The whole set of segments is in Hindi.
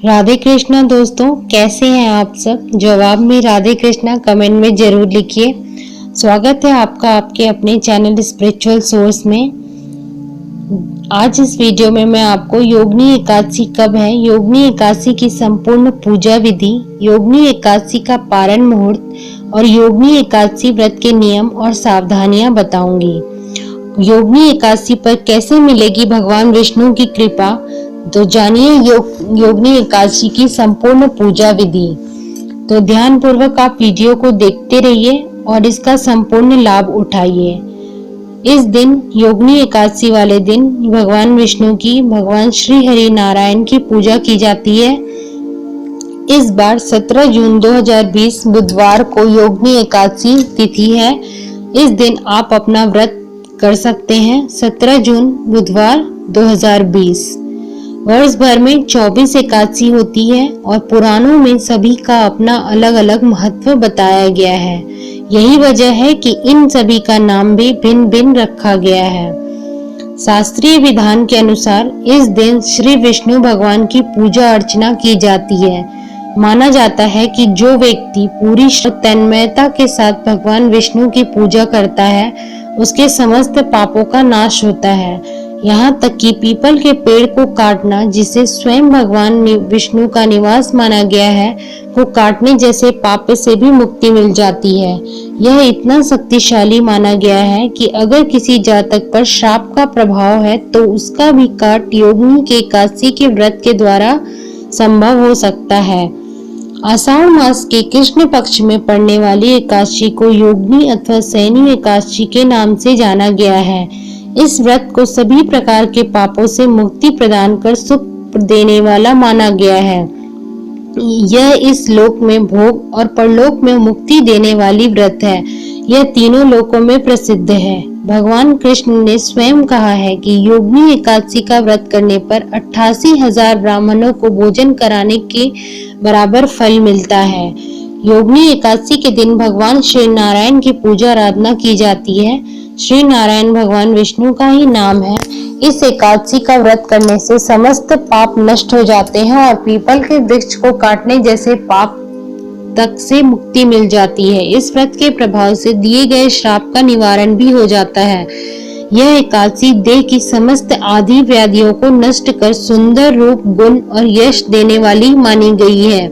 राधे कृष्णा दोस्तों, कैसे हैं आप सब। जवाब में राधे कृष्णा कमेंट में जरूर लिखिए। स्वागत है आपका आपके अपने चैनल स्पिरिचुअल सोर्स में। आज इस वीडियो में मैं आपको योगिनी एकादशी कब है, योगिनी एकादशी की संपूर्ण पूजा विधि, योगिनी एकादशी का पारण मुहूर्त और योगिनी एकादशी व्रत के नियम और सावधानियां बताऊंगी। योगिनी एकादशी पर कैसे मिलेगी भगवान विष्णु की कृपा, तो जानिए योगिनी एकादशी की संपूर्ण पूजा विधि। तो ध्यान पूर्वक आप वीडियो को देखते रहिए और इसका संपूर्ण लाभ उठाइए। इस दिन योगिनी एकादशी वाले दिन भगवान विष्णु की, भगवान श्री हरि नारायण की पूजा की जाती है। इस बार 17 जून 2020 बुधवार को योगिनी एकादशी तिथि है। इस दिन आप अपना व्रत कर सकते हैं। 17 जून बुधवार 2020। वर्ष भर में 24 एकादशी होती है और पुराणों में सभी का अपना अलग अलग महत्व बताया गया है। यही वजह है कि इन सभी का नाम भी भिन्न भिन्न रखा गया है। शास्त्रीय विधान के अनुसार इस दिन श्री विष्णु भगवान की पूजा अर्चना की जाती है। माना जाता है कि जो व्यक्ति पूरी तन्मयता के साथ भगवान विष्णु की पूजा करता है उसके समस्त पापों का नाश होता है। यहाँ तक कि पीपल के पेड़ को काटना, जिसे स्वयं भगवान विष्णु का निवास माना गया है, को काटने जैसे पाप से भी मुक्ति मिल जाती है। यह इतना शक्तिशाली माना गया है कि अगर किसी जातक पर श्राप का प्रभाव है तो उसका भी काट योगिनी के एकादशी के व्रत के द्वारा संभव हो सकता है। आषाढ़ मास के कृष्ण पक्ष में पड़ने वाली एकादशी को योगिनी अथवा शयनी एकादशी के नाम से जाना गया है। इस व्रत को सभी प्रकार के पापों से मुक्ति प्रदान कर सुख देने वाला माना गया है। यह इस लोक में भोग और परलोक में मुक्ति देने वाली व्रत है। यह तीनों लोकों में प्रसिद्ध है। भगवान कृष्ण ने स्वयं कहा है कि योगिनी एकादशी का व्रत करने पर 88,000 ब्राह्मणों को भोजन कराने के बराबर फल मिलता है। योगिनी एकादशी के दिन भगवान श्री नारायण की पूजा आराधना की जाती है। श्री नारायण भगवान विष्णु का ही नाम है। इस एकादशी का व्रत करने से समस्त पाप नष्ट हो जाते हैं और पीपल के वृक्ष को काटने जैसे पाप तक से मुक्ति मिल जाती है। इस व्रत के प्रभाव से दिए गए श्राप का निवारण भी हो जाता है। यह एकादशी देह की समस्त आदि व्याधियों को नष्ट कर सुंदर रूप, गुण और यश देने वाली मानी गई है।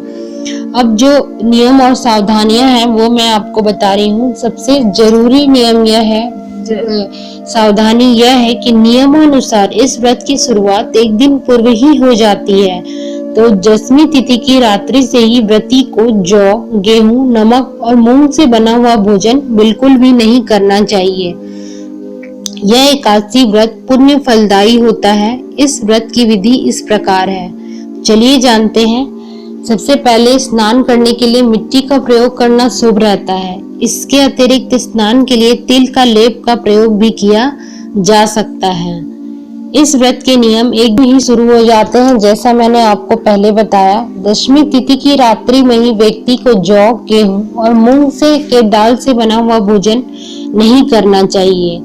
अब जो नियम और सावधानियां हैं वो मैं आपको बता रही हूँ। सबसे जरूरी नियम यह है, सावधानी यह है कि नियमानुसार इस व्रत की शुरुआत एक दिन पूर्व ही हो जाती है। तो दशमी तिथि की रात्रि से ही व्रती को जौ, गेहूं, नमक और मूंग से बना हुआ भोजन बिल्कुल भी नहीं करना चाहिए। यह एकादशी व्रत पुण्य फलदायी होता है। इस व्रत की विधि इस प्रकार है, चलिए जानते हैं। सबसे पहले स्नान करने के लिए मिट्टी का प्रयोग करना शुभ रहता है। इसके अतिरिक्त स्नान के लिए तिल का लेप का प्रयोग भी किया जा सकता है। इस व्रत के नियम एक दिन ही शुरू हो जाते हैं, जैसा मैंने आपको पहले बताया। दशमी तिथि की रात्रि में ही व्यक्ति को जौ, गेहूं और मूंग के दाल से बना हुआ भोजन नहीं करना चाहिए।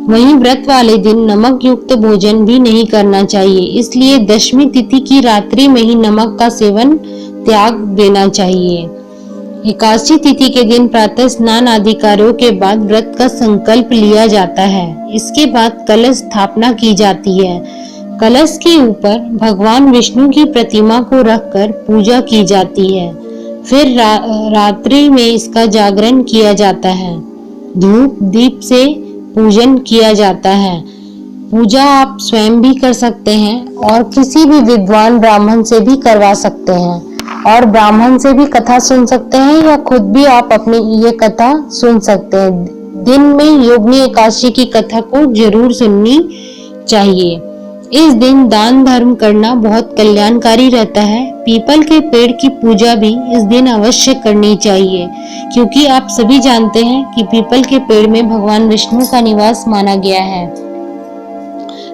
वहीं व्रत वाले दिन नमक युक्त भोजन भी नहीं करना चाहिए। इसलिए दशमी तिथि की रात्रि में ही नमक का सेवन त्याग देना चाहिए। एकादशी तिथि के दिन प्रातः स्नान आदि कार्यों के बाद व्रत का संकल्प लिया जाता है। इसके बाद कलश स्थापना की जाती है। कलश के ऊपर भगवान विष्णु की प्रतिमा को रखकर पूजा की जाती है। फिर रात्रि में इसका जागरण किया जाता है। धूप दीप से पूजन किया जाता है। पूजा आप स्वयं भी कर सकते हैं और किसी भी विद्वान ब्राह्मण से भी करवा सकते हैं और ब्राह्मण से भी कथा सुन सकते हैं या खुद भी आप अपनी ये कथा सुन सकते हैं। दिन में योगिनी एकादशी की कथा को जरूर सुननी चाहिए। इस दिन दान धर्म करना बहुत कल्याणकारी रहता है। पीपल के पेड़ की पूजा भी इस दिन अवश्य करनी चाहिए, क्योंकि आप सभी जानते हैं कि पीपल के पेड़ में भगवान विष्णु का निवास माना गया है।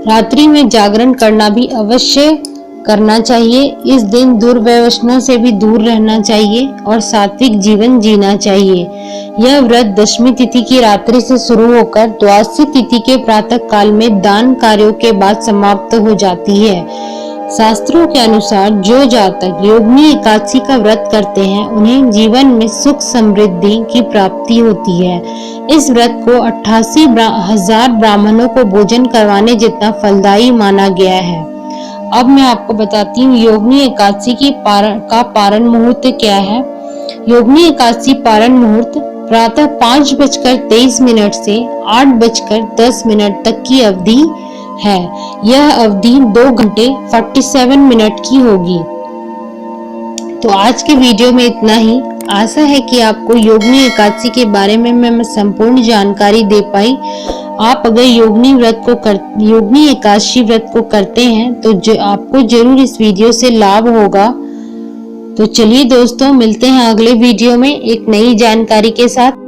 रात्रि में जागरण करना भी अवश्य करना चाहिए। इस दिन दुर्व्यसनों से भी दूर रहना चाहिए और सात्विक जीवन जीना चाहिए। यह व्रत दशमी तिथि की रात्रि से शुरू होकर द्वादशी तिथि के प्रातः काल में दान कार्यों के बाद समाप्त हो जाती है। शास्त्रों के अनुसार जो जातक योगिनी एकादशी का व्रत करते हैं उन्हें जीवन में सुख समृद्धि की प्राप्ति होती है। इस व्रत को 88,000 ब्राह्मणों को भोजन करवाने जितना फलदायी माना गया है। अब मैं आपको बताती हूँ योगिनी एकादशी की पारण मुहूर्त क्या है। योगिनी एकादशी पारण मुहूर्त प्रातः 5:23 से 8:10 तक की अवधि है। यह अवधि 2 घंटे 47 मिनट की होगी। तो आज के वीडियो में इतना ही। आशा है कि आपको योगिनी एकादशी के बारे में मैं संपूर्ण जानकारी दे पाई। आप अगर योगिनी एकादशी व्रत को करते हैं तो आपको जरूर इस वीडियो से लाभ होगा। तो चलिए दोस्तों, मिलते हैं अगले वीडियो में एक नई जानकारी के साथ।